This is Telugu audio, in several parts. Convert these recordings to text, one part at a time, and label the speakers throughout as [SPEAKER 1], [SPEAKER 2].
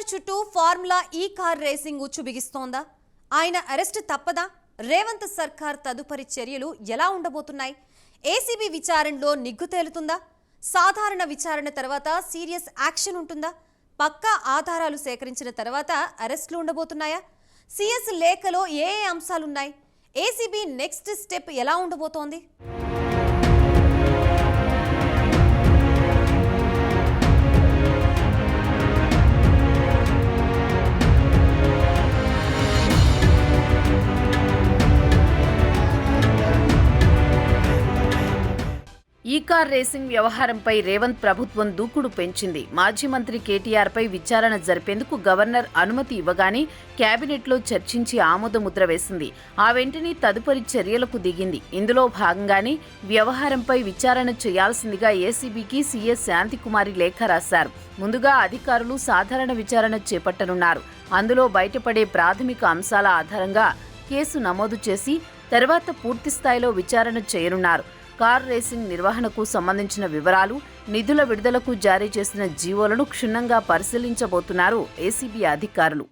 [SPEAKER 1] కేటీఆర్ చుట్టూ ఫార్ములా ఈ కార్ రేసింగ్ ఉచ్చు బిగిస్తోందా? ఆయన అరెస్ట్ తప్పదా? రేవంత్ సర్కార్ తదుపరి చర్యలు ఎలా ఉండబోతున్నాయి? ఏసీబీ విచారణలో నిగ్గు తేలుతుందా? సాధారణ విచారణ తర్వాత సీరియస్ యాక్షన్ ఉంటుందా? పక్కా ఆధారాలు సేకరించిన తర్వాత అరెస్టులు ఉండబోతున్నాయా? సీఎస్ లేఖలో ఏ అంశాలున్నాయి? ఏసీబీ నెక్స్ట్ స్టెప్ ఎలా ఉండబోతోంది?
[SPEAKER 2] ఈ కార్ రేసింగ్ వ్యవహారంపై రేవంత్ ప్రభుత్వం దూకుడు పెంచింది. మాజీ మంత్రి కేటీఆర్ పై విచారణ జరిపేందుకు గవర్నర్ అనుమతి ఇవ్వగానే కేబినెట్లో చర్చించి ఆమోదముద్ర వేసింది. ఆ వెంటనే తదుపరి చర్యలకు దిగింది. ఇందులో భాగంగానే వ్యవహారంపై విచారణ చేయాల్సిందిగా ఏసీబీకి సీఎస్ శాంతికుమారి లేఖ రాశారు. ముందుగా అధికారులు సాధారణ విచారణ చేపట్టనున్నారు. అందులో బయటపడే ప్రాథమిక అంశాల ఆధారంగా కేసు నమోదు చేసి తర్వాత పూర్తిస్థాయిలో విచారణ చేయనున్నారు. కార్ రేసింగ్ నిర్వహణకు సంబంధించిన వివరాలు, నిధుల విడుదలకు జారీ చేసిన జీవోలను క్షుణ్ణంగా పరిశీలించబోతున్నారు ఏసీబీ అధికారులు.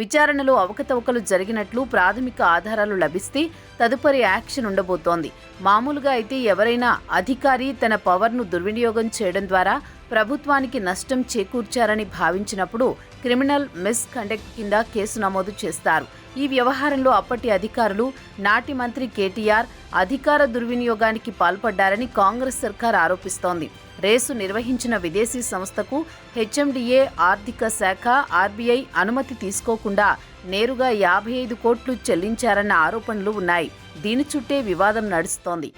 [SPEAKER 2] విచారణలో అవకతవకలు జరిగినట్లు ప్రాథమిక ఆధారాలు లభిస్తే తదుపరి యాక్షన్ ఉండబోతోంది. మామూలుగా అయితే ఎవరైనా అధికారి తన పవర్ను దుర్వినియోగం చేయడం ద్వారా ప్రభుత్వానికి నష్టం చేకూర్చారని భావించినప్పుడు క్రిమినల్ మిస్కండక్ట్ కింద కేసు నమోదు చేస్తారు. ఈ వ్యవహారంలో అప్పటి అధికారులు నాటి మంత్రి కేటీఆర్ అధికార దుర్వినియోగానికి పాల్పడ్డారని కాంగ్రెస్ సర్కార్ ఆరోపిస్తోంది. రేసు నిర్వహించిన విదేశీ సంస్థకు హెచ్ఎండిఏ ఆర్థిక శాఖ ఆర్బీఐ అనుమతి తీసుకోకుండా నేరుగా 55 కోట్లు చెల్లించారన్న ఆరోపణలు ఉన్నాయి. దీని చుట్టే వివాదం నడుస్తోంది.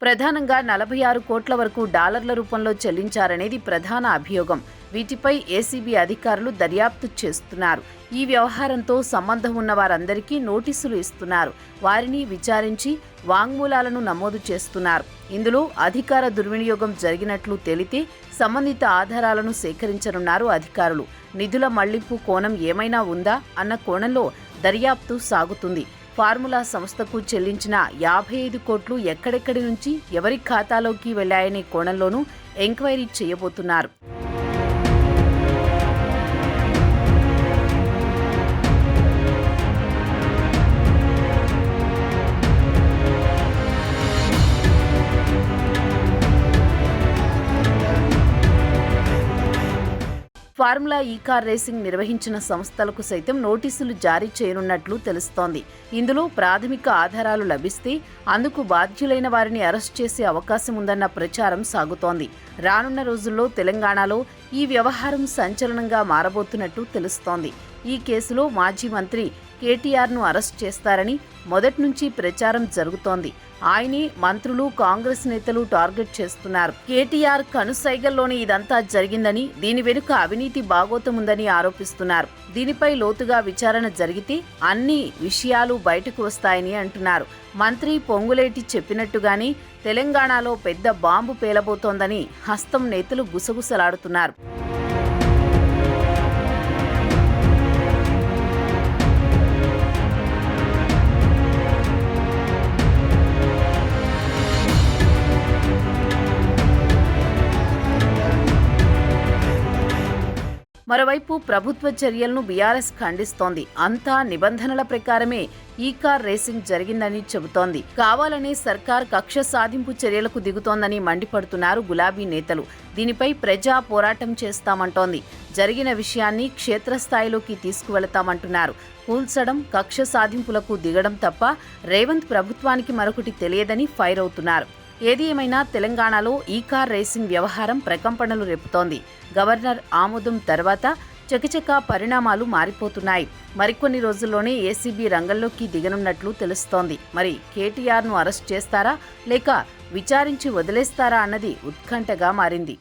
[SPEAKER 2] ప్రధానంగా 46 కోట్ల వరకు డాలర్ల రూపంలో చెల్లించారనేది ప్రధాన అభియోగం. వీటిపై ఏసీబీ అధికారులు దర్యాప్తు చేస్తున్నారు. ఈ వ్యవహారంతో సంబంధం ఉన్న వారందరికీ నోటీసులు ఇస్తున్నారు. వారిని విచారించి వాంగ్మూలాలను నమోదు చేస్తున్నారు. ఇందులో అధికార దుర్వినియోగం జరిగినట్లు తేలితే సంబంధిత ఆధారాలను సేకరించనున్నారు అధికారులు. నిధుల మళ్లింపు కోణం ఏమైనా ఉందా అన్న కోణంలో దర్యాప్తు సాగుతుంది. ఫార్ములా సంస్థకు చెల్లించిన 55 కోట్లు ఎక్కడెక్కడి నుంచి ఎవరి ఖాతాలోకి వెళ్లాయనే కోణంలోనూ ఎంక్వైరీ చేయబోతున్నారు. ఫార్ములా ఈ కార్ రేసింగ్ నిర్వహించిన సంస్థలకు సైతం నోటీసులు జారీ చేయనున్నట్లు తెలుస్తోంది. ఇందులో ప్రాథమిక ఆధారాలు లభిస్తే అందుకు బాధ్యులైన వారిని అరెస్ట్ చేసే అవకాశం ఉందన్న ప్రచారం సాగుతోంది. రానున్న రోజుల్లో తెలంగాణలో ఈ వ్యవహారం సంచలనంగా మారబోతున్నట్టు తెలుస్తోంది. ఈ కేసులో మాజీ మంత్రి కేటీఆర్ను అరెస్ట్ చేస్తారని మొదటి నుంచి ప్రచారం జరుగుతోంది. ఆయనే మంత్రులు, కాంగ్రెస్ నేతలు టార్గెట్ చేస్తున్నారు. కేటీఆర్ కనుసైగల్లోనే ఇదంతా జరిగిందని, దీని వెనుక అవినీతి బాగోతముందని ఆరోపిస్తున్నారు. దీనిపై లోతుగా విచారణ జరిగితే అన్ని విషయాలు బయటకు వస్తాయని అంటున్నారు. మంత్రి పొంగులేటి చెప్పినట్టుగానే తెలంగాణలో పెద్ద బాంబు పేలబోతోందని హస్తం నేతలు గుసగుసలాడుతున్నారు. మరోవైపు ప్రభుత్వ చర్యలను బీఆర్ఎస్ ఖండిస్తోంది. అంతా నిబంధనల ప్రకారమే ఈ కార్ రేసింగ్ జరిగిందని చెబుతోంది. కావాలనే సర్కార్ కక్ష సాధింపు చర్యలకు దిగుతోందని మండిపడుతున్నారు గులాబీ నేతలు. దీనిపై ప్రజా పోరాటం చేస్తామంటోంది. జరిగిన విషయాన్ని క్షేత్రస్థాయిలోకి తీసుకువెళతామంటున్నారు. కూల్చడం, కక్ష సాధింపులకు దిగడం తప్ప రేవంత్ ప్రభుత్వానికి మరొకటి తెలియదని ఫైర్ అవుతున్నారు. ఏది ఏమైనా తెలంగాణలో ఈ కార్ రేసింగ్ వ్యవహారం ప్రకంపనలు రేపుతోంది. గవర్నర్ ఆమోదం తర్వాత చకచకా పరిణామాలు మారిపోతున్నాయి. మరికొన్ని రోజుల్లోనే ఏసీబీ రంగంలోకి దిగనున్నట్లు తెలుస్తోంది. మరి కేటీఆర్ను అరెస్ట్ చేస్తారా లేక విచారించి వదిలేస్తారా అన్నది ఉత్కంఠగా మారింది.